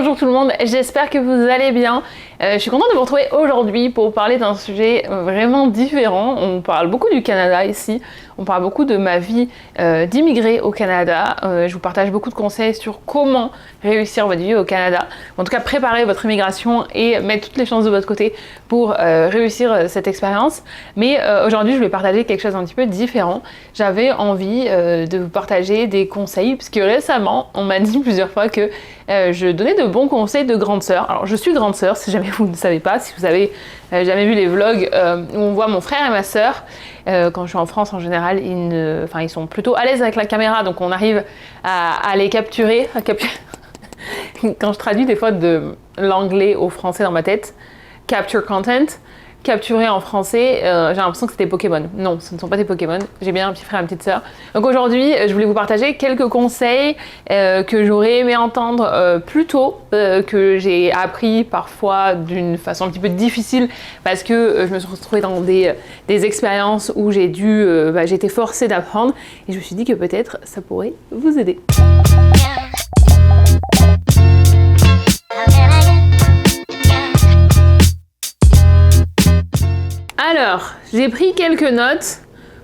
Bonjour tout le monde, j'espère que vous allez bien. Je suis contente de vous retrouver aujourd'hui pour parler d'un sujet vraiment différent. On parle beaucoup du Canada ici, on parle beaucoup de ma vie d'immigré au Canada. Je vous partage beaucoup de conseils sur comment réussir votre vie au Canada. En tout cas, préparer votre immigration et mettre toutes les chances de votre côté pour réussir cette expérience. Mais aujourd'hui, je vais partager quelque chose d'un petit peu différent. J'avais envie de vous partager des conseils, puisque récemment, on m'a dit plusieurs fois que je donnais de bons conseils de grande sœur. Alors, je suis grande sœur, si jamais vous ne savez pas, si vous avez jamais vu les vlogs où on voit mon frère et ma sœur. Quand je suis en France, en général, ils sont plutôt à l'aise avec la caméra, donc on arrive à les capturer. Quand je traduis des fois de l'anglais au français dans ma tête, capture content, capturer en français, j'ai l'impression que c'était Pokémon. Non, ce ne sont pas des Pokémon. J'ai bien un petit frère et une petite sœur. Donc aujourd'hui, je voulais vous partager quelques conseils que j'aurais aimé entendre plus tôt, que j'ai appris parfois d'une façon un petit peu difficile parce que je me suis retrouvée dans des expériences où j'ai été forcée d'apprendre et je me suis dit que peut-être ça pourrait vous aider. Alors, j'ai pris quelques notes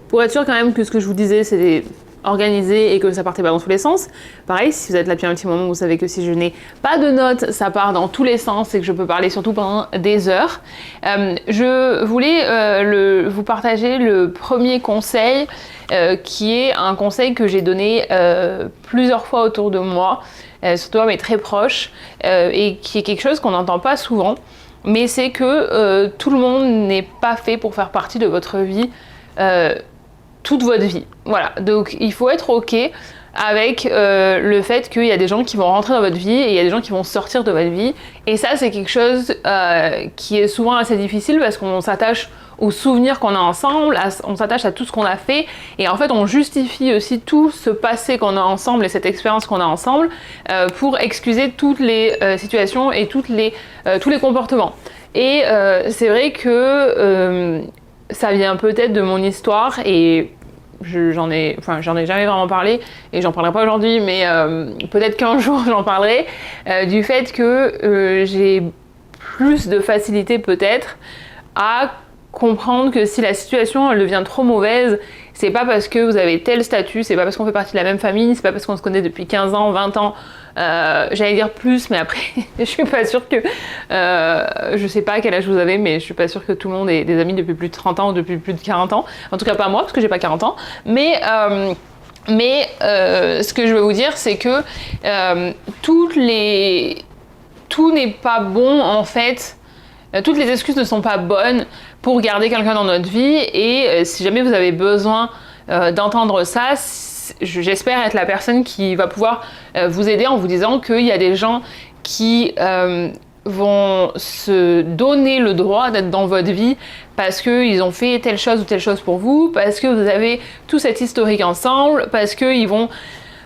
pour être sûr quand même que ce que je vous disais c'était organisé et que ça partait pas dans tous les sens. Pareil, si vous êtes là depuis un petit moment, vous savez que si je n'ai pas de notes, ça part dans tous les sens et que je peux parler surtout pendant des heures. Je voulais vous partager le premier conseil qui est un conseil que j'ai donné plusieurs fois autour de moi, surtout à mes très proches, et qui est quelque chose qu'on n'entend pas souvent. Mais c'est que tout le monde n'est pas fait pour faire partie de votre vie toute votre vie. Voilà, donc il faut être ok avec le fait qu'il y a des gens qui vont rentrer dans votre vie et il y a des gens qui vont sortir de votre vie. Et ça, c'est quelque chose qui est souvent assez difficile parce qu'on s'attache aux souvenirs qu'on a ensemble, on s'attache à tout ce qu'on a fait et en fait on justifie aussi tout ce passé qu'on a ensemble et cette expérience qu'on a ensemble pour excuser toutes les situations et tous les comportements. Et c'est vrai que ça vient peut-être de mon histoire et j'en ai jamais vraiment parlé et j'en parlerai pas aujourd'hui, mais peut-être qu'un jour j'en parlerai du fait que j'ai plus de facilité peut-être à comprendre que si la situation elle devient trop mauvaise, c'est pas parce que vous avez tel statut, c'est pas parce qu'on fait partie de la même famille, c'est pas parce qu'on se connaît depuis 15 ans, 20 ans, j'allais dire plus, mais après je suis pas sûre que je sais pas à quel âge vous avez, mais je suis pas sûre que tout le monde ait des amis depuis plus de 30 ans ou depuis plus de 40 ans, en tout cas pas moi parce que j'ai pas 40 ans, mais ce que je veux vous dire c'est que tout n'est pas bon en fait. Toutes les excuses ne sont pas bonnes pour garder quelqu'un dans notre vie et si jamais vous avez besoin d'entendre ça, j'espère être la personne qui va pouvoir vous aider en vous disant qu'il y a des gens qui vont se donner le droit d'être dans votre vie parce qu'ils ont fait telle chose ou telle chose pour vous, parce que vous avez tout cet historique ensemble, parce qu'ils vont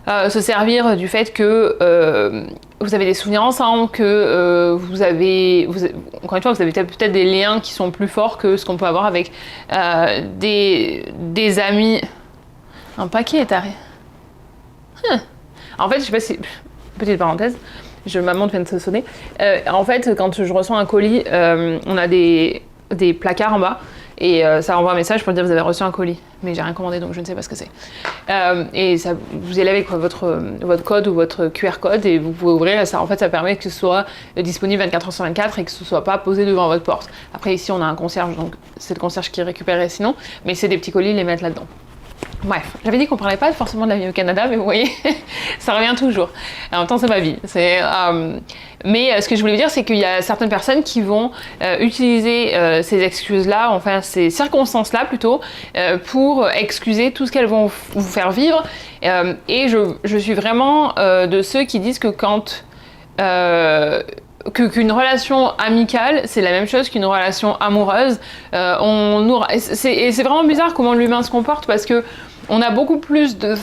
se servir du fait que vous avez des souvenirs ensemble, que encore une fois, vous avez peut-être des liens qui sont plus forts que ce qu'on peut avoir avec des amis. Un paquet est arrivé. En fait, je sais pas si... Petite parenthèse, ma montre vient de se sonner. En fait, quand je reçois un colis, on a des placards en bas. Et ça envoie un message pour dire vous avez reçu un colis. Mais j'ai rien commandé donc je ne sais pas ce que c'est. Et ça, vous y allez avec votre code ou votre QR code et vous pouvez ouvrir. Ça, en fait, ça permet que ce soit disponible 24 heures sur 24 et que ce ne soit pas posé devant votre porte. Après, ici, on a un concierge, donc c'est le concierge qui récupérerait sinon. Mais c'est des petits colis, les mettre là-dedans. Bref, j'avais dit qu'on parlait pas forcément de la vie au Canada, mais vous voyez, ça revient toujours. En même temps, c'est ma vie. Mais ce que je voulais vous dire, c'est qu'il y a certaines personnes qui vont utiliser ces excuses-là, enfin ces circonstances-là plutôt, pour excuser tout ce qu'elles vont vous faire vivre. Et je suis vraiment de ceux qui disent que quand... qu'une relation amicale, c'est la même chose qu'une relation amoureuse. C'est vraiment bizarre comment l'humain se comporte parce que on a beaucoup plus de...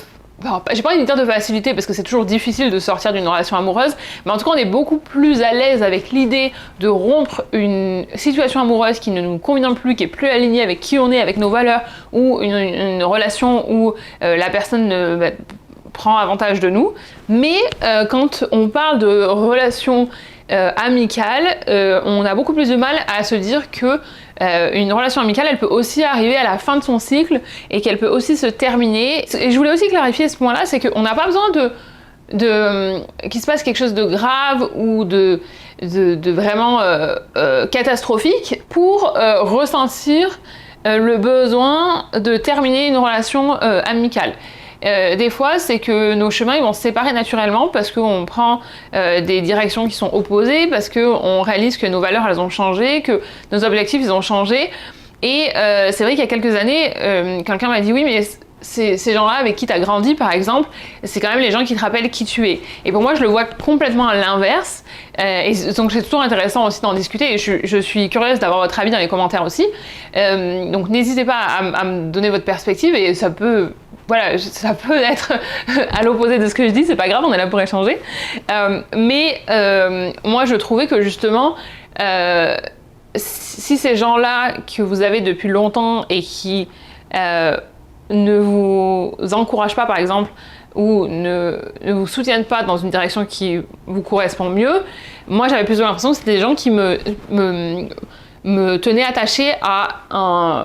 Alors, j'ai pas envie de dire de facilité parce que c'est toujours difficile de sortir d'une relation amoureuse, mais en tout cas on est beaucoup plus à l'aise avec l'idée de rompre une situation amoureuse qui ne nous convient plus, qui est plus alignée avec qui on est, avec nos valeurs, ou une relation où la personne prend avantage de nous. Mais quand on parle de relations amicales, on a beaucoup plus de mal à se dire que une relation amicale, elle peut aussi arriver à la fin de son cycle et qu'elle peut aussi se terminer. Et je voulais aussi clarifier ce point-là, c'est qu'on n'a pas besoin qu'il se passe quelque chose de grave ou de vraiment catastrophique pour ressentir le besoin de terminer une relation amicale. Des fois, c'est que nos chemins ils vont se séparer naturellement parce qu'on prend des directions qui sont opposées, parce qu'on réalise que nos valeurs elles ont changé, que nos objectifs ils ont changé. Et c'est vrai qu'il y a quelques années, quelqu'un m'a dit oui, mais ces gens-là avec qui tu as grandi, par exemple, c'est quand même les gens qui te rappellent qui tu es. Et pour moi, je le vois complètement à l'inverse. Et donc, c'est toujours intéressant aussi d'en discuter. Et je suis curieuse d'avoir votre avis dans les commentaires aussi. Donc, n'hésitez pas à me donner votre perspective. Et ça peut être à l'opposé de ce que je dis. C'est pas grave, on est là pour échanger. Mais moi, je trouvais que justement, si ces gens-là que vous avez depuis longtemps et qui ne vous encouragent pas, par exemple, ou ne vous soutiennent pas dans une direction qui vous correspond mieux, moi j'avais plus l'impression que c'était des gens qui me tenaient attachée à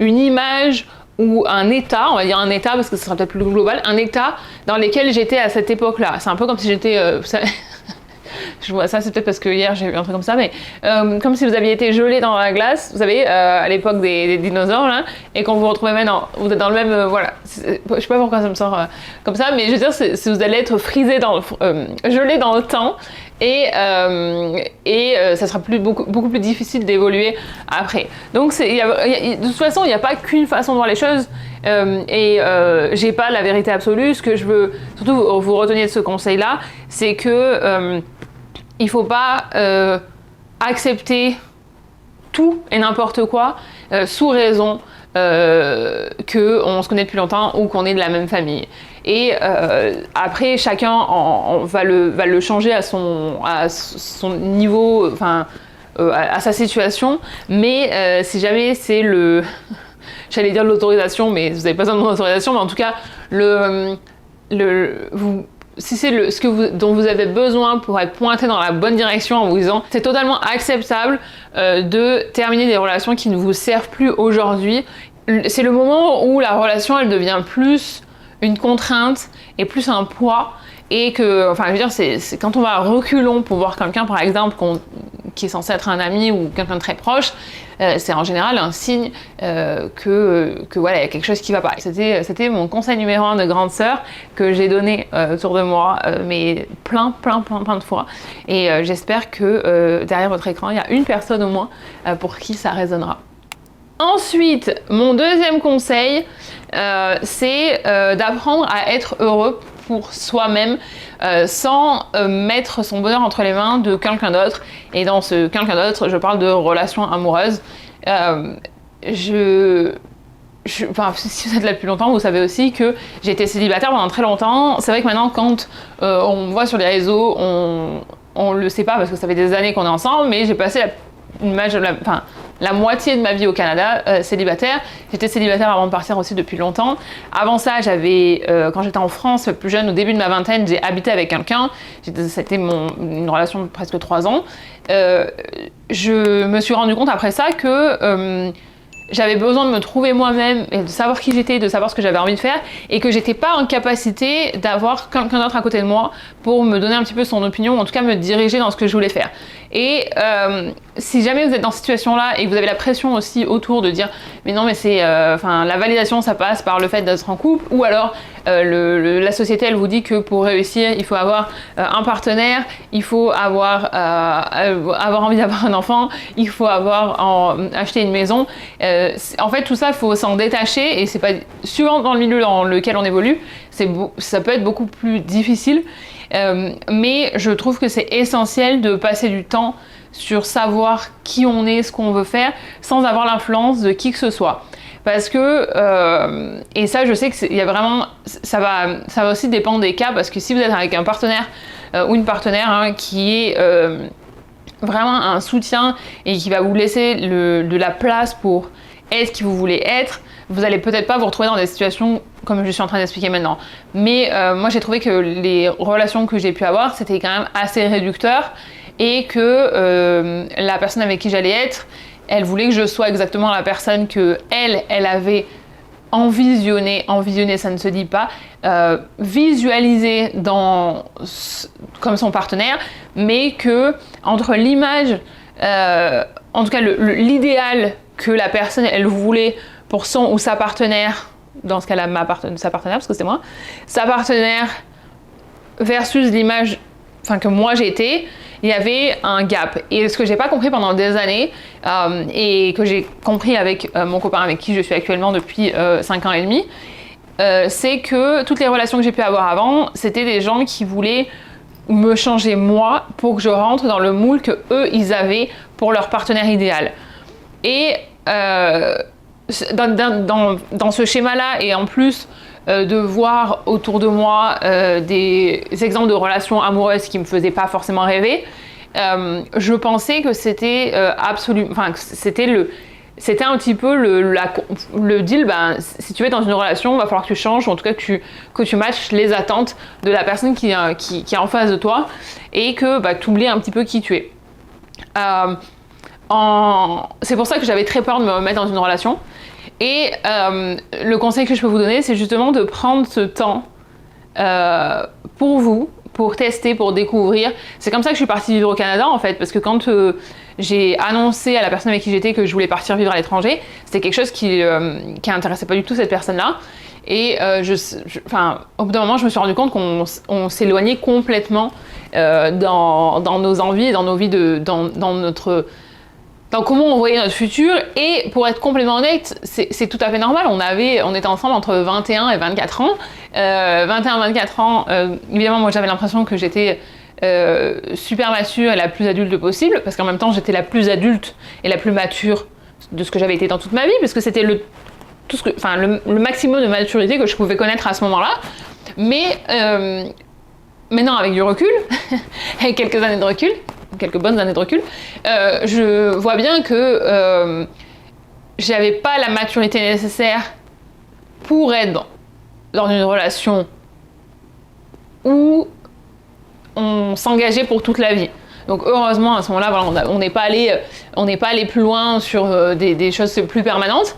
une image ou un état, on va dire un état parce que ce sera peut-être plus global, un état dans lequel j'étais à cette époque-là. C'est un peu comme si j'étais... je vois ça, c'est peut-être parce que hier j'ai eu un truc comme ça, mais comme si vous aviez été gelé dans la glace, vous savez, à l'époque des dinosaures, là, et quand vous vous retrouvez maintenant, vous êtes dans le même, voilà, je sais pas pourquoi ça me sort comme ça, mais je veux dire, c'est vous allez être frisé, gelé dans le temps, et ça sera beaucoup plus difficile d'évoluer après. Donc de toute façon, il n'y a pas qu'une façon de voir les choses, j'ai pas la vérité absolue. Ce que je veux surtout vous reteniez de ce conseil-là, c'est que il faut pas accepter tout et n'importe quoi sous raison qu'on se connaît depuis longtemps ou qu'on est de la même famille. Et après, chacun va le changer à son niveau, enfin, à sa situation. Mais si jamais c'est j'allais dire l'autorisation, mais vous n'avez pas besoin de mon autorisation, mais en tout cas, si c'est dont vous avez besoin pour être pointé dans la bonne direction en vous disant c'est totalement acceptable de terminer des relations qui ne vous servent plus aujourd'hui. C'est le moment où la relation elle devient plus une contrainte et plus un poids et que, enfin je veux dire, c'est quand on va à reculons pour voir quelqu'un par exemple qui est censé être un ami ou quelqu'un de très proche, c'est en général un signe que voilà, il y a quelque chose qui va pas. C'était mon conseil numéro 1 de grande sœur que j'ai donné autour de moi, mais plein de fois. Et j'espère que derrière votre écran, il y a une personne au moins pour qui ça résonnera. Ensuite, mon deuxième conseil, c'est d'apprendre à être heureux pour soi-même sans mettre son bonheur entre les mains de quelqu'un d'autre. Et dans ce quelqu'un d'autre, je parle de relations amoureuses. Si vous êtes là depuis longtemps, vous savez aussi que j'ai été célibataire pendant très longtemps. C'est vrai que maintenant, quand on me voit sur les réseaux, on le sait pas parce que ça fait des années qu'on est ensemble, mais j'ai passé la moitié de ma vie au Canada célibataire. J'étais célibataire avant de partir aussi depuis longtemps. Avant ça, quand j'étais en France, plus jeune, au début de ma vingtaine, j'ai habité avec quelqu'un. C'était une relation de presque 3 ans. Je me suis rendu compte après ça que j'avais besoin de me trouver moi-même et de savoir qui j'étais, de savoir ce que j'avais envie de faire et que j'étais pas en capacité d'avoir quelqu'un d'autre à côté de moi pour me donner un petit peu son opinion ou en tout cas me diriger dans ce que je voulais faire. Et si jamais vous êtes dans cette situation-là et que vous avez la pression aussi autour de dire mais non mais la validation ça passe par le fait d'être en couple ou alors la société elle vous dit que pour réussir il faut avoir un partenaire, il faut avoir envie d'avoir un enfant, il faut acheter une maison. En fait tout ça il faut s'en détacher et c'est pas suivant dans le milieu dans lequel on évolue, ça peut être beaucoup plus difficile. Mais je trouve que c'est essentiel de passer du temps sur savoir qui on est, ce qu'on veut faire, sans avoir l'influence de qui que ce soit. Parce que, et ça je sais que il y a vraiment, ça va aussi dépendre des cas, parce que si vous êtes avec un partenaire ou une partenaire qui est vraiment un soutien et qui va vous laisser de la place pour être qui vous voulez être, vous allez peut-être pas vous retrouver dans des situations comme je suis en train d'expliquer maintenant. Mais moi, j'ai trouvé que les relations que j'ai pu avoir, c'était quand même assez réducteur et que la personne avec qui j'allais être, elle voulait que je sois exactement la personne que elle avait envisionné, ça ne se dit pas, visualisé comme son partenaire, mais que entre l'image, en tout cas l'idéal que la personne elle voulait pour son ou sa partenaire, dans ce cas-là sa partenaire parce que c'était moi, sa partenaire versus l'image que moi j'étais, il y avait un gap. Et ce que j'ai pas compris pendant des années, et que j'ai compris avec mon copain avec qui je suis actuellement depuis 5 ans et demi, c'est que toutes les relations que j'ai pu avoir avant, c'était des gens qui voulaient me changer moi pour que je rentre dans le moule que eux ils avaient pour leur partenaire idéal. Et dans ce schéma-là, et en plus de voir autour de moi des exemples de relations amoureuses qui me faisaient pas forcément rêver, je pensais que c'était c'était un petit peu le deal, si tu es dans une relation, il va falloir que tu changes, ou en tout cas que tu matches les attentes de la personne qui est en face de toi, et que tu oublies un petit peu qui tu es. C'est pour ça que j'avais très peur de me mettre dans une relation. Et le conseil que je peux vous donner, c'est justement de prendre ce temps pour vous, pour tester, pour découvrir. C'est comme ça que je suis partie vivre au Canada en fait, parce que quand j'ai annoncé à la personne avec qui j'étais que je voulais partir vivre à l'étranger, c'était quelque chose qui intéressait pas du tout cette personne-là. Et au bout d'un moment, je me suis rendu compte qu'on s'éloignait complètement dans nos envies et dans nos vies, dans comment on voyait notre futur. Et pour être complètement honnête, c'est tout à fait normal. On était ensemble entre 21 et 24 ans. 21-24 ans, évidemment, moi j'avais l'impression que j'étais super mature et la plus adulte possible, parce qu'en même temps j'étais la plus adulte et la plus mature de ce que j'avais été dans toute ma vie, parce que c'était le maximum de maturité que je pouvais connaître à ce moment-là. Mais maintenant, avec du recul, avec quelques années de recul, quelques bonnes années de recul, je vois bien que j'avais pas la maturité nécessaire pour être dans une relation où on s'engageait pour toute la vie. Donc heureusement à ce moment-là, voilà, on n'est pas allé plus loin sur des choses plus permanentes,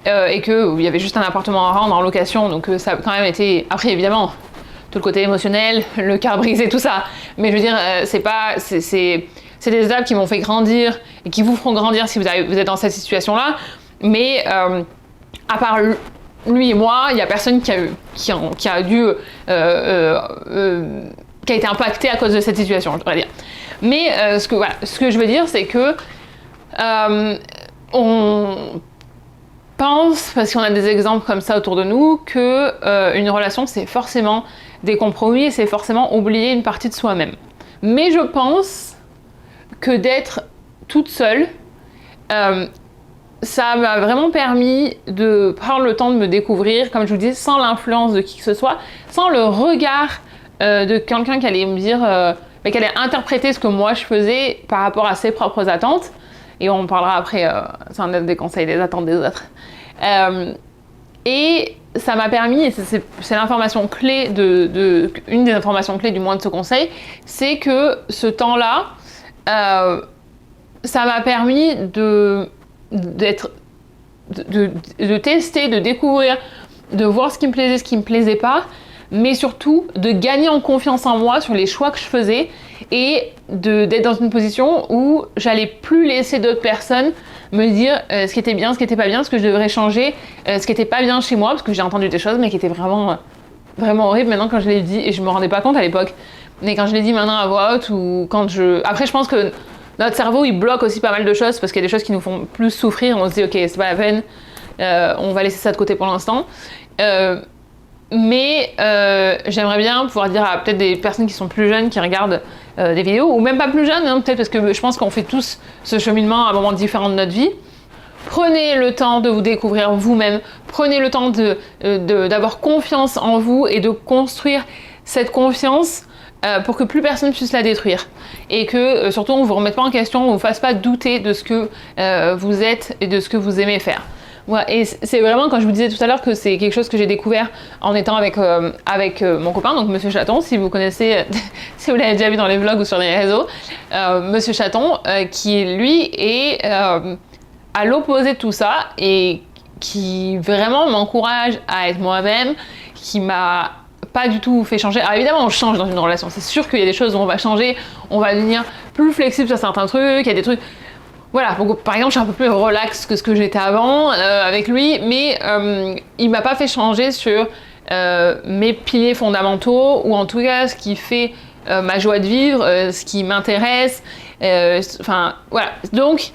et qu'il y avait juste un appartement à rendre en location, donc ça a quand même été. Après évidemment, tout le côté émotionnel, le cœur brisé, tout ça. Mais je veux dire, c'est des étapes qui m'ont fait grandir et qui vous feront grandir si vous êtes dans cette situation-là. Mais à part lui et moi, il n'y a personne qui a été impacté à cause de cette situation, je devrais dire. Mais ce que je veux dire, c'est que on pense, parce qu'on a des exemples comme ça autour de nous, que une relation, c'est forcément des compromis et c'est forcément oublier une partie de soi-même. Mais je pense que d'être toute seule, ça m'a vraiment permis de prendre le temps de me découvrir, comme je vous dis, sans l'influence de qui que ce soit, sans le regard de quelqu'un qui allait me dire, qui allait interpréter ce que moi je faisais par rapport à ses propres attentes. Et on parlera après, ça en est des conseils, des attentes des autres. Et ça m'a permis, et c'est l'information clé une des informations clés du moins de ce conseil, c'est que ce temps-là, ça m'a permis de tester, de découvrir, de voir ce qui me plaisait, ce qui me plaisait pas, mais surtout de gagner en confiance en moi sur les choix que je faisais et d'être dans une position où j'allais plus laisser d'autres personnes me dire ce qui était bien, ce qui était pas bien, ce que je devrais changer, ce qui était pas bien chez moi, parce que j'ai entendu des choses mais qui étaient vraiment, vraiment horribles maintenant quand je l'ai dit, et je me rendais pas compte à l'époque, mais quand je l'ai dit maintenant à voix haute, ou quand après je pense que notre cerveau il bloque aussi pas mal de choses, parce qu'il y a des choses qui nous font plus souffrir, on se dit ok c'est pas la peine, on va laisser ça de côté pour l'instant. Mais j'aimerais bien pouvoir dire à peut-être des personnes qui sont plus jeunes, qui regardent des vidéos, ou même pas plus jeunes, hein, peut-être, parce que je pense qu'on fait tous ce cheminement à un moment différent de notre vie. Prenez le temps de vous découvrir vous-même, prenez le temps d'avoir confiance en vous et de construire cette confiance pour que plus personne puisse la détruire. Et que surtout on ne vous remette pas en question, on ne vous fasse pas douter de ce que vous êtes et de ce que vous aimez faire. Ouais, et c'est vraiment quand je vous disais tout à l'heure que c'est quelque chose que j'ai découvert en étant avec mon copain, donc Monsieur Chaton, si vous connaissez, si vous l'avez déjà vu dans les vlogs ou sur les réseaux, Monsieur Chaton, qui lui est à l'opposé de tout ça et qui vraiment m'encourage à être moi-même, qui m'a pas du tout fait changer. Alors évidemment, on change dans une relation. C'est sûr qu'il y a des choses où on va changer, on va devenir plus flexible sur certains trucs, il y a des trucs... Voilà, donc, par exemple, je suis un peu plus relax que ce que j'étais avant avec lui, mais il m'a pas fait changer sur mes piliers fondamentaux, ou en tout cas ce qui fait ma joie de vivre, ce qui m'intéresse. Enfin, voilà. Donc,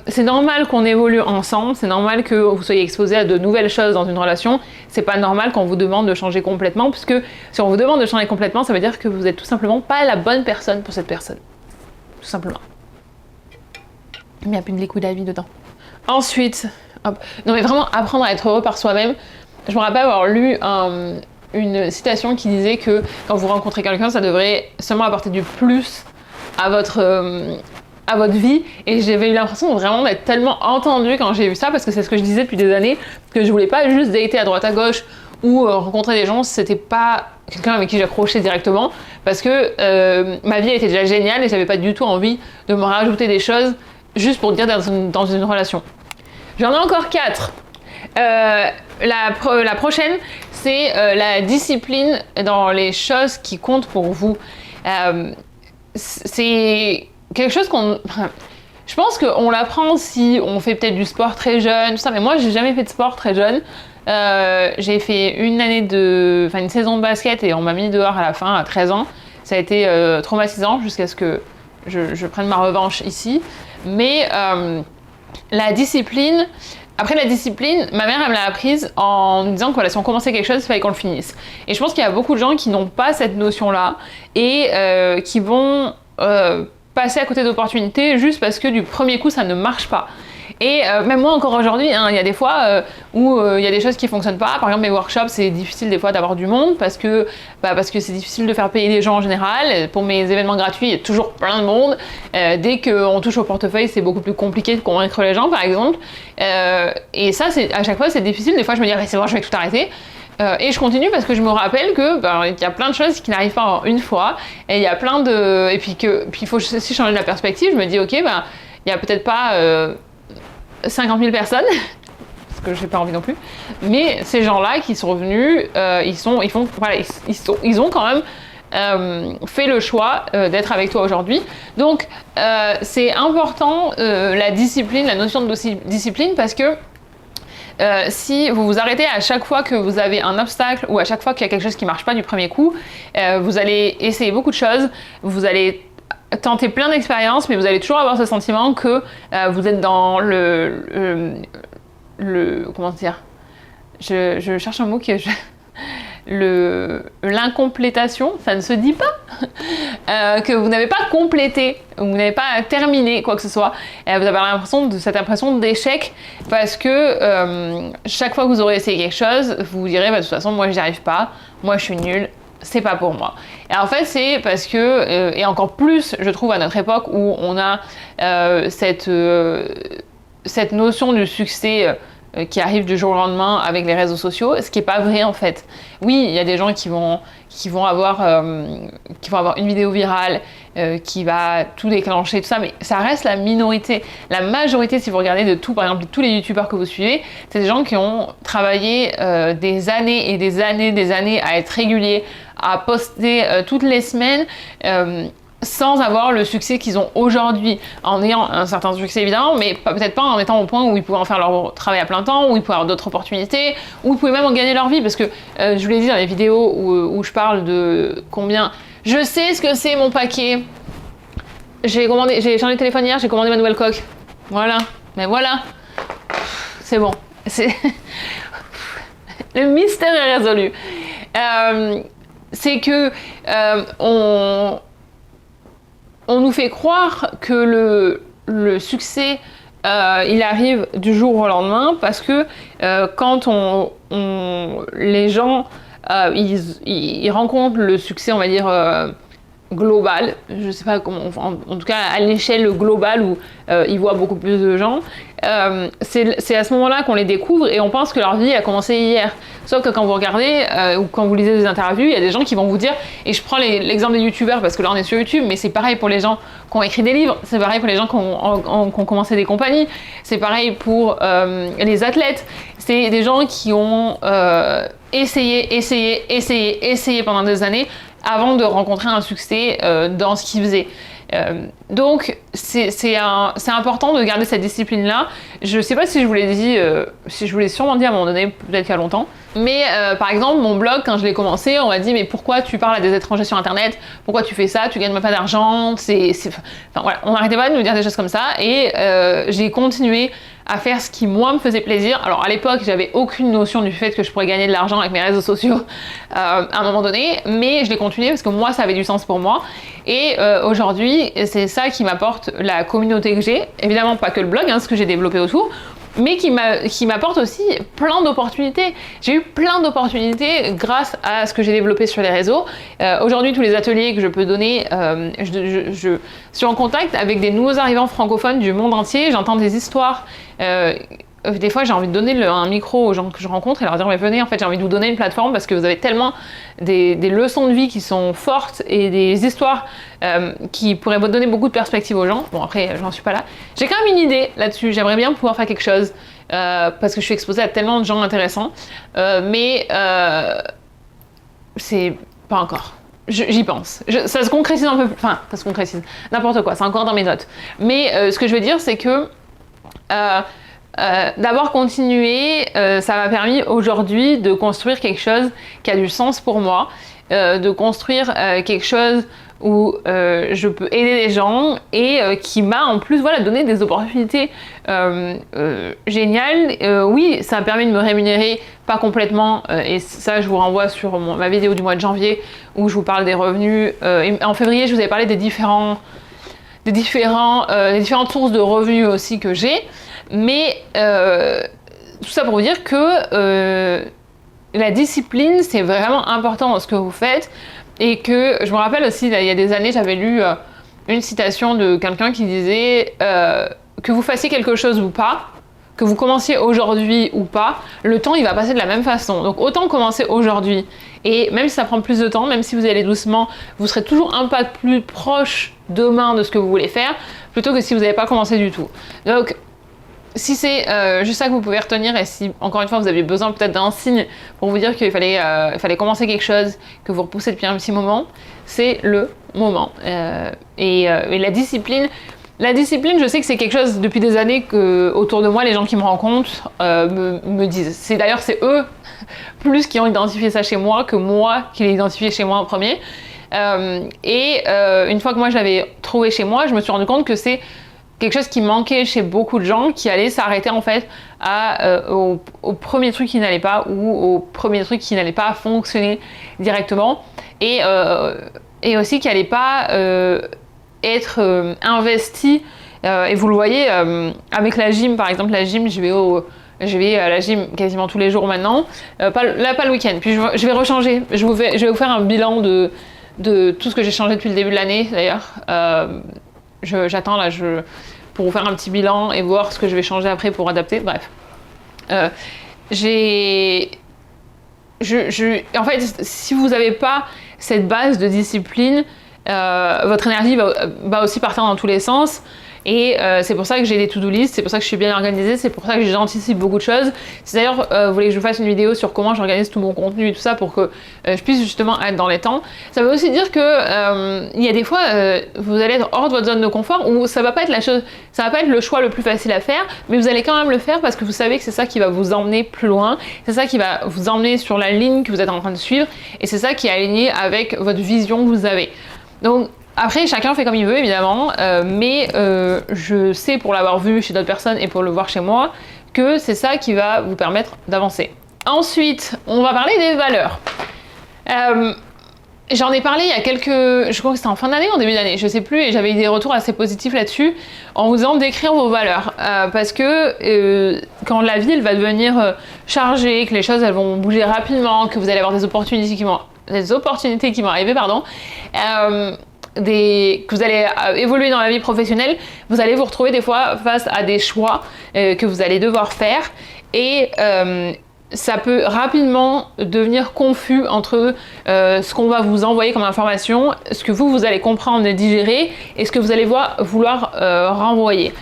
c'est normal qu'on évolue ensemble, c'est normal que vous soyez exposés à de nouvelles choses dans une relation. C'est pas normal qu'on vous demande de changer complètement, puisque si on vous demande de changer complètement, ça veut dire que vous êtes tout simplement pas la bonne personne pour cette personne. Tout simplement. Il n'y a plus de liquide à vie dedans. Ensuite, hop. Non mais vraiment apprendre à être heureux par soi-même. Je me rappelle avoir lu une citation qui disait que quand vous rencontrez quelqu'un, ça devrait seulement apporter du plus à votre vie. Et j'avais eu l'impression vraiment d'être tellement entendue quand j'ai vu ça, parce que c'est ce que je disais depuis des années, que je voulais pas juste dater à droite à gauche ou rencontrer des gens si c'était pas quelqu'un avec qui j'accrochais directement, parce que ma vie était déjà géniale et j'avais pas du tout envie de me rajouter des choses juste pour dire dans une relation. J'en ai encore 4. La prochaine, c'est la discipline dans les choses qui comptent pour vous. C'est quelque chose qu'on... Je pense qu'on l'apprend si on fait peut-être du sport très jeune, tout ça, mais moi j'ai jamais fait de sport très jeune. J'ai fait une saison de basket et on m'a mis dehors à la fin, à 13 ans. Ça a été traumatisant jusqu'à ce que je prenne ma revanche ici. Mais la discipline, après la discipline, ma mère elle me l'a apprise en nous disant que voilà, si on commençait quelque chose, il fallait qu'on le finisse. Et je pense qu'il y a beaucoup de gens qui n'ont pas cette notion-là et qui vont passer à côté d'opportunités juste parce que du premier coup ça ne marche pas. Et même moi encore aujourd'hui, hein, il y a des fois où il y a des choses qui fonctionnent pas. Par exemple mes workshops, c'est difficile des fois d'avoir du monde parce que c'est difficile de faire payer les gens en général. Pour mes événements gratuits, il y a toujours plein de monde. Dès qu'on touche au portefeuille, c'est beaucoup plus compliqué de convaincre les gens par exemple. Et ça, à chaque fois c'est difficile. Des fois je me dis c'est bon, je vais tout arrêter. Et je continue parce que je me rappelle que il y a plein de choses qui n'arrivent pas en une fois. Et il y a plein de... Et puis il faut aussi changer la perspective. Je me dis ok, il y a peut-être pas... 50 000 personnes, parce que j'ai pas envie non plus, mais ces gens-là qui sont revenus, ils ont quand même fait le choix d'être avec toi aujourd'hui. Donc c'est important la discipline, la notion de discipline, parce que si vous vous arrêtez à chaque fois que vous avez un obstacle ou à chaque fois qu'il y a quelque chose qui marche pas du premier coup, vous allez essayer beaucoup de choses, vous allez tenter plein d'expériences, mais vous allez toujours avoir ce sentiment que vous êtes dans comment dire, je cherche un mot qui l'incomplétation, ça ne se dit pas, que vous n'avez pas complété, vous n'avez pas terminé quoi que ce soit, et vous avez cette impression d'échec, parce que chaque fois que vous aurez essayé quelque chose, vous vous direz de toute façon moi j'y arrive pas, moi je suis nulle, c'est pas pour moi. Et en fait, c'est parce que, et encore plus, je trouve, à notre époque où on a cette notion du succès qui arrive du jour au lendemain avec les réseaux sociaux, ce qui est pas vrai en fait. Oui, il y a des gens qui vont avoir une vidéo virale qui va tout déclencher, tout ça, mais ça reste la minorité. La majorité, si vous regardez par exemple, tous les youtubeurs que vous suivez, c'est des gens qui ont travaillé des années et des années à être réguliers, à poster toutes les semaines, sans avoir le succès qu'ils ont aujourd'hui, en ayant un certain succès évidemment, mais peut-être pas en étant au point où ils pouvaient en faire leur travail à plein temps, où ils pouvaient avoir d'autres opportunités, où ils pouvaient même en gagner leur vie, parce que je vous l'ai dit dans les vidéos où je parle de combien... Je sais ce que c'est mon paquet. J'ai changé de téléphone hier, j'ai commandé ma nouvelle coque. Voilà, mais voilà, c'est bon. Le mystère est résolu. C'est que on nous fait croire que le succès il arrive du jour au lendemain, parce que quand les gens ils rencontrent le succès, on va dire global, je sais pas comment, en tout cas à l'échelle globale où ils voient beaucoup plus de gens, c'est à ce moment-là qu'on les découvre et on pense que leur vie a commencé hier. Sauf que quand vous regardez ou quand vous lisez des interviews, il y a des gens qui vont vous dire, et je prends l'exemple des youtubeurs parce que là on est sur YouTube, mais c'est pareil pour les gens qui ont écrit des livres, c'est pareil pour les gens qui ont commencé des compagnies, c'est pareil pour les athlètes, c'est des gens qui ont essayé pendant des années avant de rencontrer un succès dans ce qu'ils faisaient. Donc c'est important de garder cette discipline-là. Je sais pas si je vous l'ai dit, si je vous l'ai sûrement dit à un moment donné, peut-être qu'il y a longtemps. Mais par exemple, mon blog, quand je l'ai commencé, on m'a dit mais pourquoi tu parles à des étrangers sur Internet? Pourquoi tu fais ça? Tu gagnes même pas d'argent? Enfin voilà, on n'arrêtait pas de nous dire des choses comme ça. Et j'ai continué à faire ce qui moi me faisait plaisir. Alors à l'époque j'avais aucune notion du fait que je pourrais gagner de l'argent avec mes réseaux sociaux à un moment donné, mais je l'ai continué parce que moi ça avait du sens pour moi et aujourd'hui c'est ça qui m'apporte la communauté que j'ai, évidemment pas que le blog, ce que j'ai développé autour, mais qui m'apporte aussi plein d'opportunités. J'ai eu plein d'opportunités grâce à ce que j'ai développé sur les réseaux. Aujourd'hui, tous les ateliers que je peux donner, je suis en contact avec des nouveaux arrivants francophones du monde entier. J'entends des histoires. Des fois, j'ai envie de donner un micro aux gens que je rencontre et leur dire mais venez, en fait, j'ai envie de vous donner une plateforme parce que vous avez tellement des leçons de vie qui sont fortes et des histoires qui pourraient vous donner beaucoup de perspectives aux gens. Bon, après, j'en suis pas là. J'ai quand même une idée là-dessus. J'aimerais bien pouvoir faire quelque chose parce que je suis exposée à tellement de gens intéressants, mais c'est pas encore. J'y pense. Ça se concrétise un peu plus. Enfin, ça se concrétise. N'importe quoi. C'est encore dans mes notes. Mais ce que je veux dire, c'est que d'avoir continué, ça m'a permis aujourd'hui de construire quelque chose qui a du sens pour moi, de construire quelque chose où je peux aider les gens et qui m'a en plus donné des opportunités géniales. Oui, ça a permis de me rémunérer, pas complètement, et ça je vous renvoie sur ma vidéo du mois de janvier où je vous parle des revenus. Et en février, je vous avais parlé des différentes sources de revenus aussi que j'ai. Mais tout ça pour vous dire que la discipline, c'est vraiment important dans ce que vous faites. Et que je me rappelle aussi, il y a des années, j'avais lu une citation de quelqu'un qui disait que vous fassiez quelque chose ou pas, que vous commenciez aujourd'hui ou pas, le temps il va passer de la même façon. Donc autant commencer aujourd'hui. Et même si ça prend plus de temps, même si vous y allez doucement, vous serez toujours un pas plus proche demain de ce que vous voulez faire, plutôt que si vous n'avez pas commencé du tout. Donc si c'est juste ça que vous pouvez retenir, et si encore une fois vous avez besoin peut-être d'un signe pour vous dire qu'il fallait commencer quelque chose que vous repoussez depuis un petit moment, c'est le moment. Et la discipline, je sais que c'est quelque chose depuis des années que autour de moi, les gens qui me rencontrent me disent. C'est eux plus qui ont identifié ça chez moi que moi qui l'ai identifié chez moi en premier. Une fois que moi je l'avais trouvé chez moi, je me suis rendu compte que c'est quelque chose qui manquait chez beaucoup de gens qui allaient s'arrêter en fait au premier truc qui n'allait pas ou au premier truc qui n'allait pas fonctionner directement et aussi qui n'allait pas être investi et vous le voyez avec la gym par exemple. La gym, je vais à la gym quasiment tous les jours maintenant, pas le week-end, puis je vais rechanger, je vais vous faire un bilan de tout ce que j'ai changé depuis le début de l'année d'ailleurs. J'attends là pour vous faire un petit bilan et voir ce que je vais changer après pour adapter. Bref. En fait, si vous n'avez pas cette base de discipline, votre énergie va aussi partir dans tous les sens. Et c'est pour ça que j'ai des to-do list, c'est pour ça que je suis bien organisée, c'est pour ça que j'anticipe beaucoup de choses. C'est d'ailleurs, vous voulez que je vous fasse une vidéo sur comment j'organise tout mon contenu et tout ça pour que je puisse justement être dans les temps. Ça veut aussi dire que il y a des fois, vous allez être hors de votre zone de confort où ça va pas être le choix le plus facile à faire, mais vous allez quand même le faire parce que vous savez que c'est ça qui va vous emmener plus loin, c'est ça qui va vous emmener sur la ligne que vous êtes en train de suivre et c'est ça qui est aligné avec votre vision que vous avez. Donc, après, chacun fait comme il veut, évidemment, mais je sais, pour l'avoir vu chez d'autres personnes et pour le voir chez moi, que c'est ça qui va vous permettre d'avancer. Ensuite, on va parler des valeurs. J'en ai parlé il y a je crois que c'était en fin d'année ou en début d'année, je sais plus, et j'avais eu des retours assez positifs là-dessus, en vous disant d'écrire vos valeurs. Parce que quand la vie, elle va devenir chargée, que les choses, elles vont bouger rapidement, que vous allez avoir des opportunités qui vont arriver, que vous allez évoluer dans la vie professionnelle, vous allez vous retrouver des fois face à des choix que vous allez devoir faire et ça peut rapidement devenir confus entre ce qu'on va vous envoyer comme information, ce que vous allez comprendre et digérer et ce que vous allez vouloir renvoyer.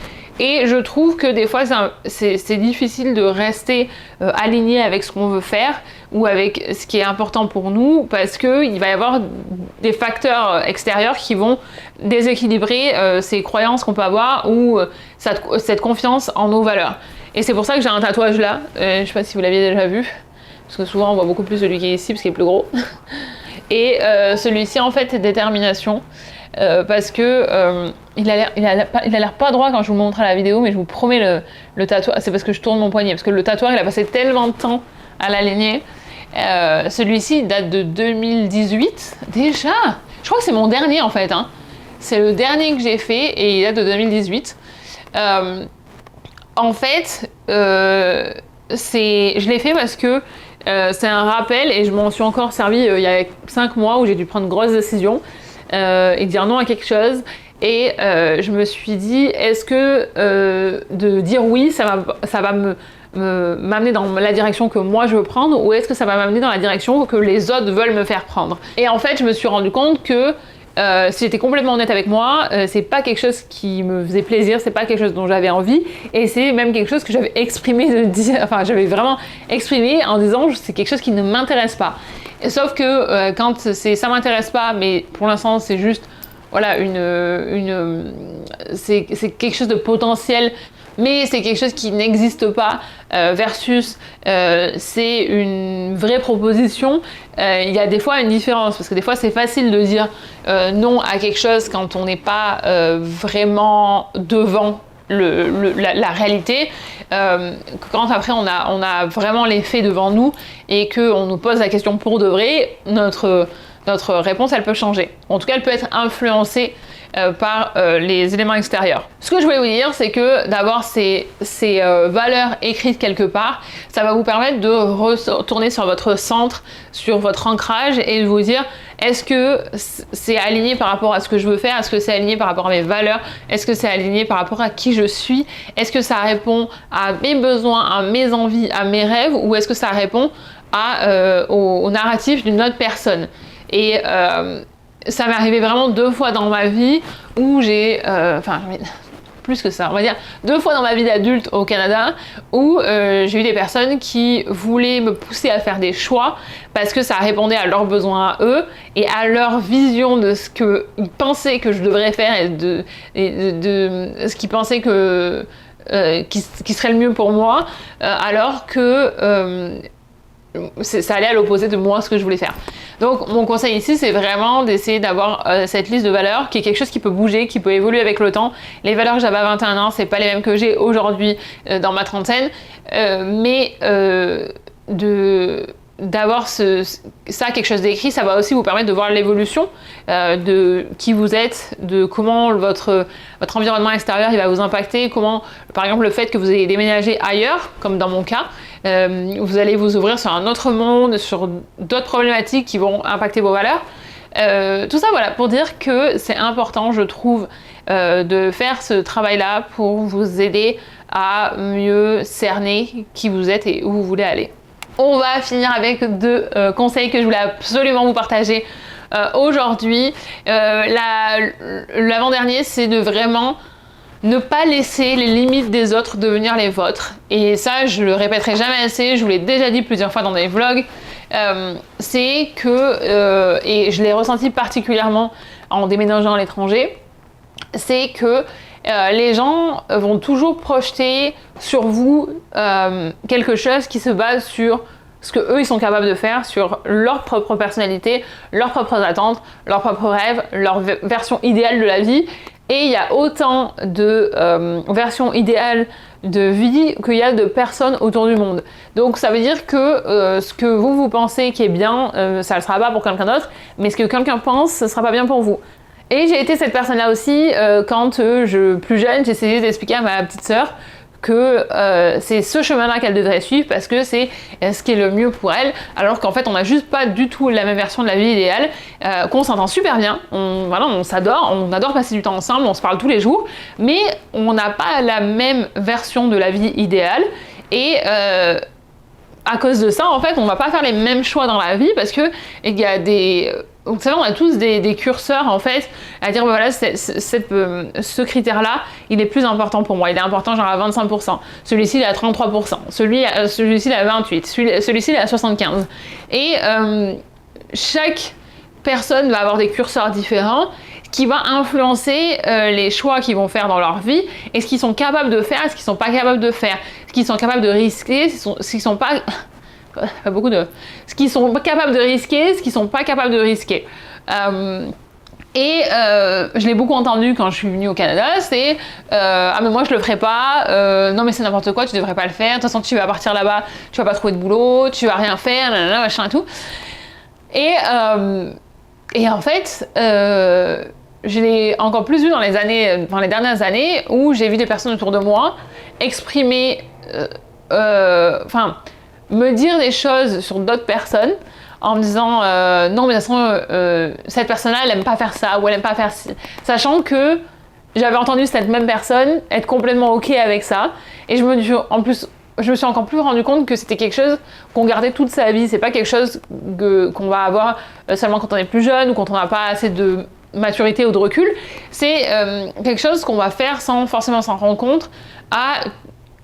Et je trouve que des fois, c'est difficile de rester aligné avec ce qu'on veut faire ou avec ce qui est important pour nous parce qu'il va y avoir des facteurs extérieurs qui vont déséquilibrer ces croyances qu'on peut avoir ou cette confiance en nos valeurs. Et c'est pour ça que j'ai un tatouage là, je ne sais pas si vous l'aviez déjà vu, parce que souvent on voit beaucoup plus celui qui est ici parce qu'il est plus gros. Et celui-ci en fait est détermination. Parce que il a l'air pas droit quand je vous le montre à la vidéo, mais je vous promets le tatouage, c'est parce que je tourne mon poignet, parce que le tatoueur il a passé tellement de temps à l'aligner. Celui-ci date de 2018 déjà. Je crois que c'est mon dernier en fait. Hein. C'est le dernier que j'ai fait et il date de 2018. En fait, je l'ai fait parce que c'est un rappel et je m'en suis encore servi il y a 5 mois où j'ai dû prendre une grosse décision. Et dire non à quelque chose et je me suis dit est-ce que de dire oui ça va m'amener dans la direction que moi je veux prendre ou est-ce que ça va m'amener dans la direction que les autres veulent me faire prendre. Et en fait je me suis rendu compte que si j'étais complètement honnête avec moi, c'est pas quelque chose qui me faisait plaisir, c'est pas quelque chose dont j'avais envie et c'est même quelque chose que j'avais exprimé j'avais vraiment exprimé en disant c'est quelque chose qui ne m'intéresse pas. Sauf que quand ça m'intéresse pas, mais pour l'instant c'est juste voilà c'est quelque chose de potentiel, mais c'est quelque chose qui n'existe pas versus c'est une vraie proposition. Il y a des fois une différence parce que des fois c'est facile de dire non à quelque chose quand on n'est pas vraiment devant la réalité. Quand après on a vraiment les faits devant nous et qu'on nous pose la question pour de vrai, notre réponse elle peut changer. En tout cas elle peut être influencée par les éléments extérieurs. Ce que je voulais vous dire, c'est que d'avoir ces valeurs écrites quelque part, ça va vous permettre de retourner sur votre centre, sur votre ancrage et de vous dire est-ce que c'est aligné par rapport à ce que je veux faire, est-ce que c'est aligné par rapport à mes valeurs, est-ce que c'est aligné par rapport à qui je suis, est-ce que ça répond à mes besoins, à mes envies, à mes rêves ou est-ce que ça répond au narratif d'une autre personne. Et ça m'est arrivé vraiment 2 fois dans ma vie où plus que ça, on va dire 2 fois dans ma vie d'adulte au Canada où j'ai eu des personnes qui voulaient me pousser à faire des choix parce que ça répondait à leurs besoins à eux et à leur vision de ce qu'ils pensaient que je devrais faire et de ce qu'ils pensaient qui serait le mieux pour moi alors que ça allait à l'opposé de moi ce que je voulais faire. Donc mon conseil ici c'est vraiment d'essayer d'avoir cette liste de valeurs qui est quelque chose qui peut bouger, qui peut évoluer avec le temps. Les valeurs que j'avais à 21 ans c'est pas les mêmes que j'ai aujourd'hui dans ma trentaine, mais d'avoir ça quelque chose d'écrit, ça va aussi vous permettre de voir l'évolution de qui vous êtes, de comment votre environnement extérieur il va vous impacter, comment par exemple le fait que vous ayez déménagé ailleurs, comme dans mon cas, vous allez vous ouvrir sur un autre monde, sur d'autres problématiques qui vont impacter vos valeurs. Tout ça voilà pour dire que c'est important je trouve de faire ce travail-là pour vous aider à mieux cerner qui vous êtes et où vous voulez aller. On va finir avec 2 conseils que je voulais absolument vous partager aujourd'hui. L'avant-dernier, c'est de vraiment ne pas laisser les limites des autres devenir les vôtres. Et ça, je le répéterai jamais assez, je vous l'ai déjà dit plusieurs fois dans des vlogs, c'est que, et je l'ai ressenti particulièrement en déménageant à l'étranger, c'est que les gens vont toujours projeter sur vous quelque chose qui se base sur ce que eux ils sont capables de faire, sur leur propre personnalité, leurs propres attentes, leurs propres rêves, leur version idéale de la vie. Et il y a autant de versions idéales de vie qu'il y a de personnes autour du monde. Donc ça veut dire que ce que vous pensez qui est bien, ça ne le sera pas pour quelqu'un d'autre, mais ce que quelqu'un pense, ce ne sera pas bien pour vous. Et j'ai été cette personne-là aussi quand plus jeune, j'essayais d'expliquer à ma petite sœur que c'est ce chemin-là qu'elle devrait suivre parce que c'est ce qui est le mieux pour elle, alors qu'en fait on n'a juste pas du tout la même version de la vie idéale, qu'on s'entend super bien, on s'adore, on adore passer du temps ensemble, on se parle tous les jours, mais on n'a pas la même version de la vie idéale et à cause de ça, en fait, on va pas faire les mêmes choix dans la vie parce que il y a des... Vous savez, on a tous des curseurs, en fait, à dire, voilà, ce critère-là, il est plus important pour moi. Il est important, genre, à 25%. Celui-ci, il est à 33%. Celui-ci, il est à 28%. Celui-ci, il est à 75%. Et chaque personne va avoir des curseurs différents qui va influencer les choix qu'ils vont faire dans leur vie et ce qu'ils sont capables de faire et ce qu'ils sont pas capables de faire, ce qu'ils sont capables de risquer, ce qu'ils sont pas ce qu'ils sont capables de risquer, ce qu'ils sont pas capables de risquer. Je l'ai beaucoup entendu quand je suis venue au Canada, c'est ah mais moi je le ferai pas, non mais c'est n'importe quoi, tu devrais pas le faire, de toute façon tu vas partir là-bas, tu vas pas trouver de boulot, tu vas rien faire, nanana, machin et tout. Et en fait, je l'ai encore plus vu dans les dernières années où j'ai vu des personnes autour de moi exprimer, me dire des choses sur d'autres personnes en me disant non mais de toute façon cette personne-là elle aime pas faire ça ou elle aime pas faire ci, sachant que j'avais entendu cette même personne être complètement ok avec ça et je me suis encore plus rendu compte que c'était quelque chose qu'on gardait toute sa vie, c'est pas quelque chose qu'on va avoir seulement quand on est plus jeune ou quand on n'a pas assez de maturité ou de recul, c'est quelque chose qu'on va faire sans forcément s'en rendre compte, à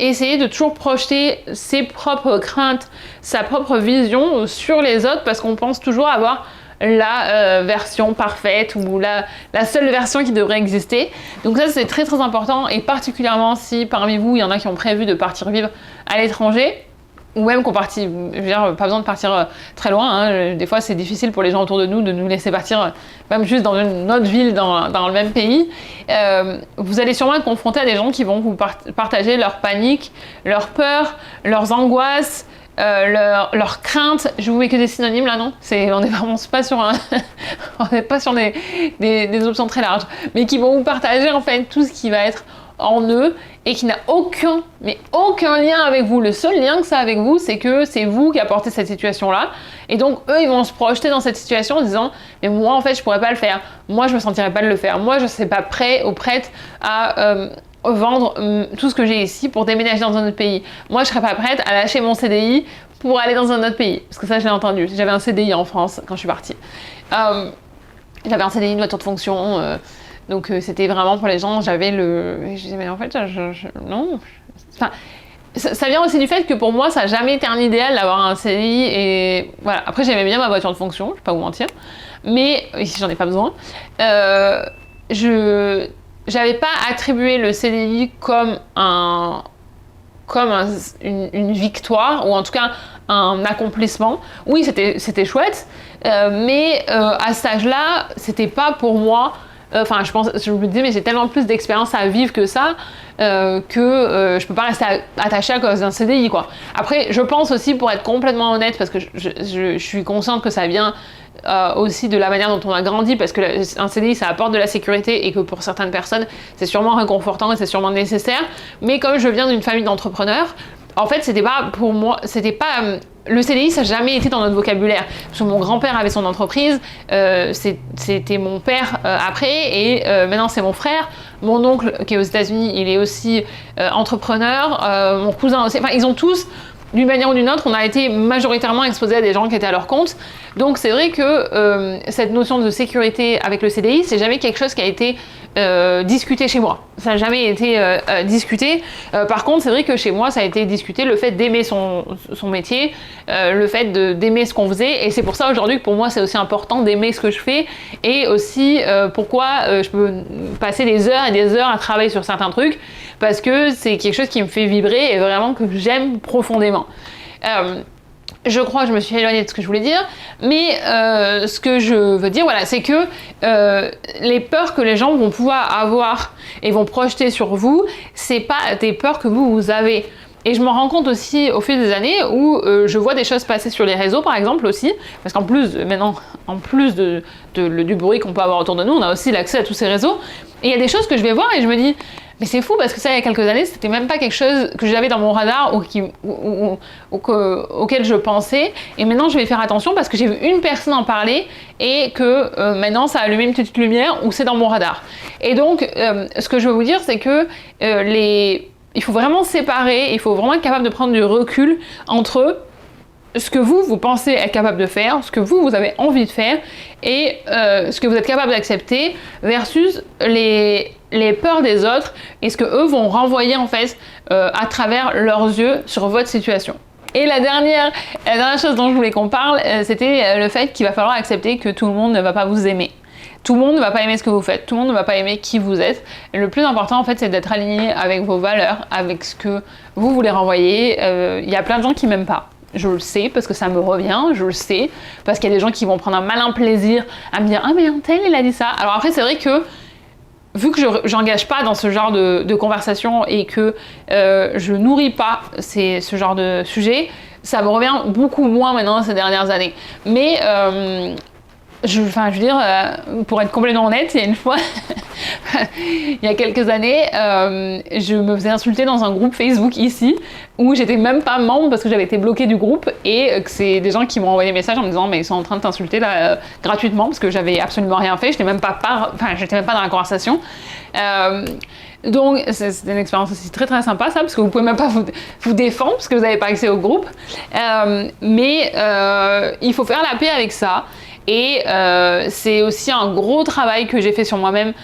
essayer de toujours projeter ses propres craintes, sa propre vision sur les autres parce qu'on pense toujours avoir la version parfaite ou la seule version qui devrait exister. Donc ça c'est très très important et particulièrement si parmi vous il y en a qui ont prévu de partir vivre à l'étranger ou même qu'on partit, je veux dire, pas besoin de partir très loin, hein. Des fois c'est difficile pour les gens autour de nous laisser partir même juste dans une autre ville dans le même pays. Vous allez sûrement être confronté à des gens qui vont vous partager leur panique, leur peur, leurs angoisses, leurs craintes. Je vous mets que des synonymes là, non? On n'est vraiment pas sur on n'est pas sur des options très larges, mais qui vont vous partager en fait tout ce qui va être en eux et qui n'a aucun lien avec vous. Le seul lien que ça a avec vous, c'est que c'est vous qui apportez cette situation-là. Et donc, eux, ils vont se projeter dans cette situation en disant « Mais moi, en fait, je pourrais pas le faire. Moi, je me sentirais pas de le faire. Moi, je serais pas prêt ou prête à vendre tout ce que j'ai ici pour déménager dans un autre pays. Moi, je serais pas prête à lâcher mon CDI pour aller dans un autre pays. » Parce que ça, je l'ai entendu. J'avais un CDI en France quand je suis partie. J'avais un CDI, une voiture de fonction... Donc c'était vraiment pour les gens, je disais mais en fait non. Enfin, ça vient aussi du fait que pour moi ça n'a jamais été un idéal d'avoir un CDI et voilà. Après j'aimais bien ma voiture de fonction, je vais pas vous mentir, mais ici j'en ai pas besoin. J'avais pas attribué le CDI comme une victoire ou en tout cas un accomplissement. Oui c'était chouette, mais à cet âge-là c'était pas pour moi. Je me disais mais j'ai tellement plus d'expérience à vivre que ça que je peux pas rester attachée à cause d'un CDI quoi. Après je pense aussi, pour être complètement honnête, parce que je suis consciente que ça vient aussi de la manière dont on a grandi, parce que un CDI ça apporte de la sécurité et que pour certaines personnes c'est sûrement réconfortant et c'est sûrement nécessaire, mais comme je viens d'une famille d'entrepreneurs, en fait c'était pas pour moi, le CDI, ça n'a jamais été dans notre vocabulaire. Parce que mon grand-père avait son entreprise, c'était mon père après, et maintenant c'est mon frère. Mon oncle qui est aux États-Unis, il est aussi entrepreneur. Mon cousin aussi. Enfin, ils ont tous, d'une manière ou d'une autre, on a été majoritairement exposés à des gens qui étaient à leur compte. Donc c'est vrai que cette notion de sécurité avec le CDI, c'est jamais quelque chose qui a été discuté chez moi. Ça n'a jamais été discuté. Par contre, c'est vrai que chez moi, ça a été discuté le fait d'aimer son métier, le fait d'aimer ce qu'on faisait. Et c'est pour ça aujourd'hui que pour moi, c'est aussi important d'aimer ce que je fais. Et aussi pourquoi je peux passer des heures et des heures à travailler sur certains trucs. Parce que c'est quelque chose qui me fait vibrer et vraiment que j'aime profondément. Je crois que je me suis éloignée de ce que je voulais dire, mais ce que je veux dire, voilà, c'est que les peurs que les gens vont pouvoir avoir et vont projeter sur vous, c'est pas des peurs que vous avez. Et je me rends compte aussi au fil des années où je vois des choses passer sur les réseaux, par exemple, aussi, parce qu'en plus, maintenant, en plus du bruit qu'on peut avoir autour de nous, on a aussi l'accès à tous ces réseaux, et il y a des choses que je vais voir et je me dis, Mais c'est fou parce que ça, il y a quelques années, c'était même pas quelque chose que j'avais dans mon radar auquel je pensais. Et maintenant, je vais faire attention parce que j'ai vu une personne en parler et que maintenant, ça a allumé une petite lumière où c'est dans mon radar. Et donc, ce que je veux vous dire, c'est que il faut vraiment séparer, il faut vraiment être capable de prendre du recul entre ce que vous pensez être capable de faire, ce que vous avez envie de faire, et ce que vous êtes capable d'accepter, versus les peurs des autres, et ce que eux vont renvoyer en fait à travers leurs yeux sur votre situation. Et la dernière chose dont je voulais qu'on parle, c'était le fait qu'il va falloir accepter que tout le monde ne va pas vous aimer. Tout le monde ne va pas aimer ce que vous faites, tout le monde ne va pas aimer qui vous êtes. Et le plus important en fait, c'est d'être aligné avec vos valeurs, avec ce que vous voulez renvoyer. Il y a plein de gens qui m'aiment pas. Je le sais parce que ça me revient, je le sais, parce qu'il y a des gens qui vont prendre un malin plaisir à me dire « Ah mais un tel, il a dit ça ». Alors après, c'est vrai que vu que j'engage pas dans ce genre de conversation et que je nourris pas ce genre de sujet, ça me revient beaucoup moins maintenant ces dernières années. Mais je veux dire, pour être complètement honnête, il y a une fois, il y a quelques années, je me faisais insulter dans un groupe Facebook ici, où j'étais même pas membre parce que j'avais été bloquée du groupe, et que c'est des gens qui m'ont envoyé des messages en me disant mais ils sont en train de t'insulter là gratuitement parce que j'avais absolument rien fait, j'étais même pas dans la conversation. Donc c'était une expérience aussi très très sympa ça, parce que vous pouvez même pas vous défendre parce que vous n'avez pas accès au groupe, mais il faut faire la paix avec ça. Et c'est aussi un gros travail que j'ai fait sur moi-même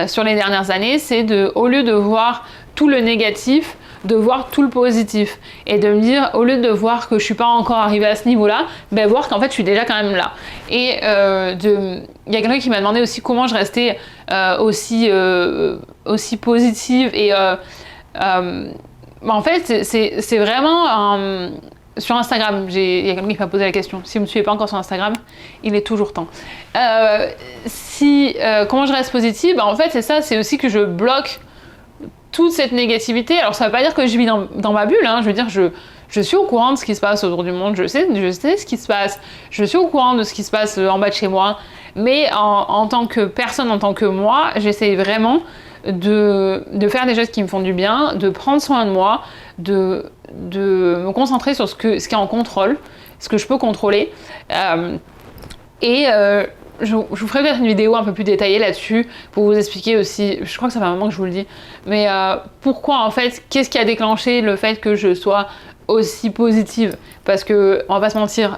sur les dernières années, c'est au lieu de voir tout le négatif, de voir tout le positif. Et de me dire, au lieu de voir que je suis pas encore arrivée à ce niveau-là, ben voir qu'en fait je suis déjà quand même là. Et il y a quelqu'un qui m'a demandé aussi comment je restais aussi positive. Et en fait, c'est vraiment... sur Instagram, il y a quelqu'un qui m'a posé la question. Si vous ne me suivez pas encore sur Instagram, il est toujours temps. Comment je reste positive ? En fait, c'est ça, c'est aussi que je bloque toute cette négativité. Alors, ça ne veut pas dire que je vis dans ma bulle, hein. Je veux dire, je suis au courant de ce qui se passe autour du monde, je sais ce qui se passe, je suis au courant de ce qui se passe en bas de chez moi, mais en tant que personne, en tant que moi, j'essaie vraiment de faire des gestes qui me font du bien, de prendre soin de moi, de me concentrer sur ce qui est en contrôle, ce que je peux contrôler. Je vous ferai peut-être une vidéo un peu plus détaillée là-dessus pour vous expliquer aussi, je crois que ça fait un moment que je vous le dis, mais pourquoi en fait, qu'est-ce qui a déclenché le fait que je sois aussi positive ? Parce que, on va pas se mentir,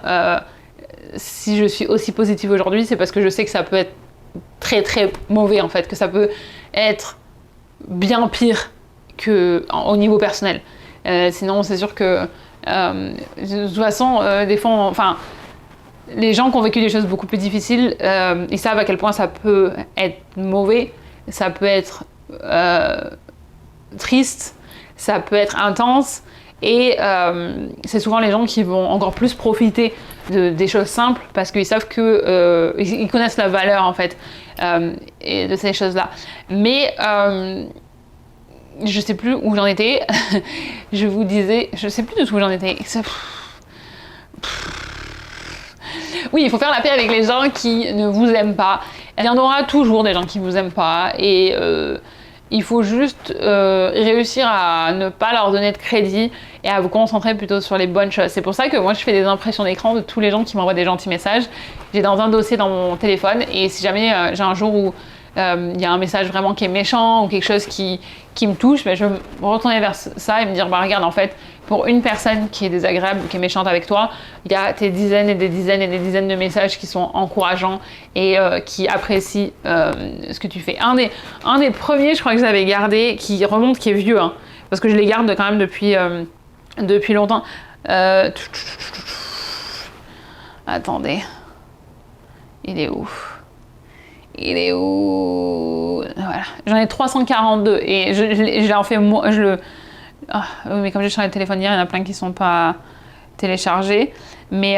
si je suis aussi positive aujourd'hui, c'est parce que je sais que ça peut être très très mauvais en fait, que ça peut être bien pire au niveau personnel. Sinon, c'est sûr que de toute façon, des fois, les gens qui ont vécu des choses beaucoup plus difficiles, ils savent à quel point ça peut être mauvais, ça peut être triste, ça peut être intense, et c'est souvent les gens qui vont encore plus profiter des choses simples parce qu'ils savent ils connaissent la valeur en fait et de ces choses-là. Mais je sais plus où j'en étais. Je vous disais, je sais plus du tout où j'en étais. Oui, il faut faire la paix avec les gens qui ne vous aiment pas. Il y en aura toujours des gens qui vous aiment pas, et il faut juste réussir à ne pas leur donner de crédit et à vous concentrer plutôt sur les bonnes choses. C'est pour ça que moi je fais des impressions d'écran de tous les gens qui m'envoient des gentils messages. J'ai dans un dossier dans mon téléphone, et si jamais j'ai un jour où il y a un message vraiment qui est méchant ou quelque chose qui me touche, je vais me retourner vers ça et me dire regarde, en fait, pour une personne qui est désagréable ou qui est méchante avec toi, il y a des dizaines et des dizaines et des dizaines de messages qui sont encourageants et qui apprécient ce que tu fais. Un des premiers, je crois que j'avais gardé, qui remonte, qui est vieux, hein, parce que je les garde quand même depuis longtemps. Attendez, il est où ? Voilà, j'en ai 342 et je l'ai fait moi. Mais comme j'ai changé de téléphone hier, il y en a plein qui sont pas téléchargés. Mais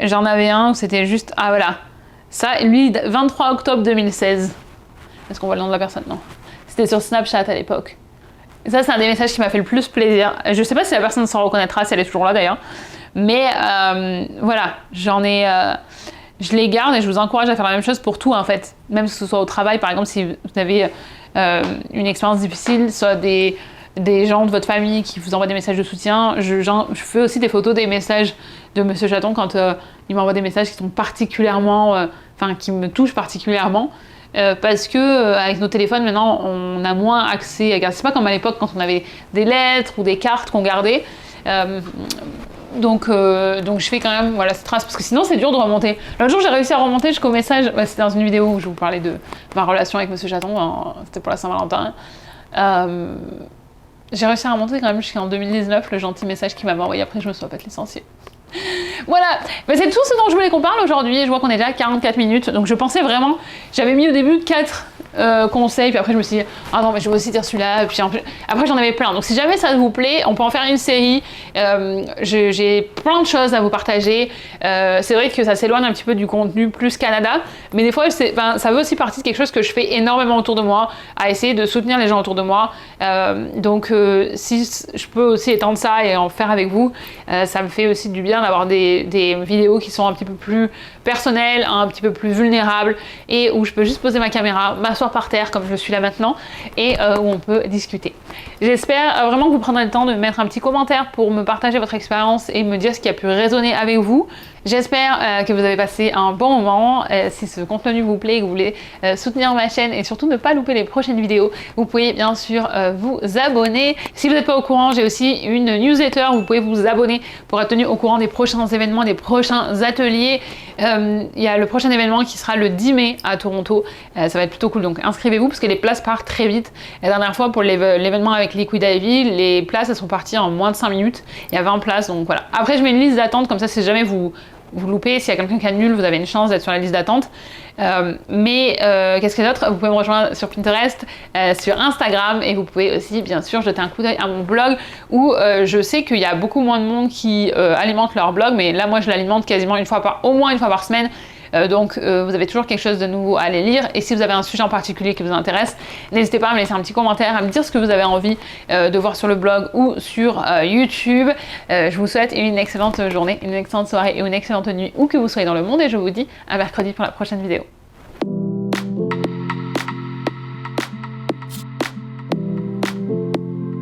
j'en avais un où c'était juste. Ah voilà, ça, lui, 23 octobre 2016. Est-ce qu'on voit le nom de la personne ? Non. C'était sur Snapchat à l'époque. Et ça, c'est un des messages qui m'a fait le plus plaisir. Je sais pas si la personne s'en reconnaîtra, si elle est toujours là d'ailleurs. Mais voilà, j'en ai je les garde et je vous encourage à faire la même chose pour tout en fait. Même que ce soit au travail, par exemple, si vous avez une expérience difficile, soit des gens de votre famille qui vous envoient des messages de soutien. Je fais aussi des photos des messages de Monsieur Chaton quand il m'envoie des messages qui sont particulièrement, qui me touchent particulièrement. Parce que avec nos téléphones maintenant on a moins accès à garder. C'est pas comme à l'époque quand on avait des lettres ou des cartes qu'on gardait. Donc je fais quand même cette trace parce que sinon c'est dur de remonter. L'autre jour j'ai réussi à remonter jusqu'au message, c'était dans une vidéo où je vous parlais de ma relation avec Monsieur Chaton, c'était pour la Saint-Valentin. J'ai réussi à remonter quand même jusqu'en 2019 le gentil message qu'il m'avait envoyé, après je me suis fait licencier. Voilà, mais c'est tout ce dont je voulais qu'on parle aujourd'hui. Je vois qu'on est déjà à 44 minutes, donc je pensais vraiment, j'avais mis au début 4 conseils, puis après je me suis dit, ah non mais je vais aussi dire celui-là, puis après j'en avais plein. Donc si jamais ça vous plaît, on peut en faire une série. J'ai plein de choses à vous partager. C'est vrai que ça s'éloigne un petit peu du contenu plus Canada, mais des fois ça fait aussi partie de quelque chose que je fais énormément autour de moi, à essayer de soutenir les gens autour de moi. Donc si je peux aussi étendre ça et en faire avec vous, ça me fait aussi du bien d'avoir des vidéos qui sont un petit peu plus personnelles, un petit peu plus vulnérables, et où je peux juste poser ma caméra, m'asseoir par terre comme je suis là maintenant, et où on peut discuter. J'espère vraiment que vous prendrez le temps de mettre un petit commentaire pour me partager votre expérience et me dire ce qui a pu résonner avec vous. J'espère que vous avez passé un bon moment. Si ce contenu vous plaît et que vous voulez soutenir ma chaîne et surtout ne pas louper les prochaines vidéos, vous pouvez bien sûr vous abonner. Si vous n'êtes pas au courant, j'ai aussi une newsletter où vous pouvez vous abonner pour être tenu au courant des prochains événements, des prochains ateliers. Il y a le prochain événement qui sera le 10 mai à Toronto. Ça va être plutôt cool, donc inscrivez-vous parce que les places partent très vite. La dernière fois pour l'événement avec Liquid Ivy, les places elles sont parties en moins de 5 minutes. Il y a 20 places, donc voilà. Après je mets une liste d'attente, comme ça si jamais vous loupez, s'il y a quelqu'un qui annule, vous avez une chance d'être sur la liste d'attente. Qu'est-ce qu'il y a d'autre? Vous pouvez me rejoindre sur Pinterest, sur Instagram, et vous pouvez aussi bien sûr jeter un coup d'œil à mon blog où je sais qu'il y a beaucoup moins de monde qui alimente leur blog, mais là moi je l'alimente quasiment au moins une fois par semaine. Donc vous avez toujours quelque chose de nouveau à aller lire, et si vous avez un sujet en particulier qui vous intéresse, n'hésitez pas à me laisser un petit commentaire, à me dire ce que vous avez envie de voir sur le blog ou sur YouTube. Je vous souhaite une excellente journée, une excellente soirée et une excellente nuit où que vous soyez dans le monde, et je vous dis à mercredi pour la prochaine vidéo.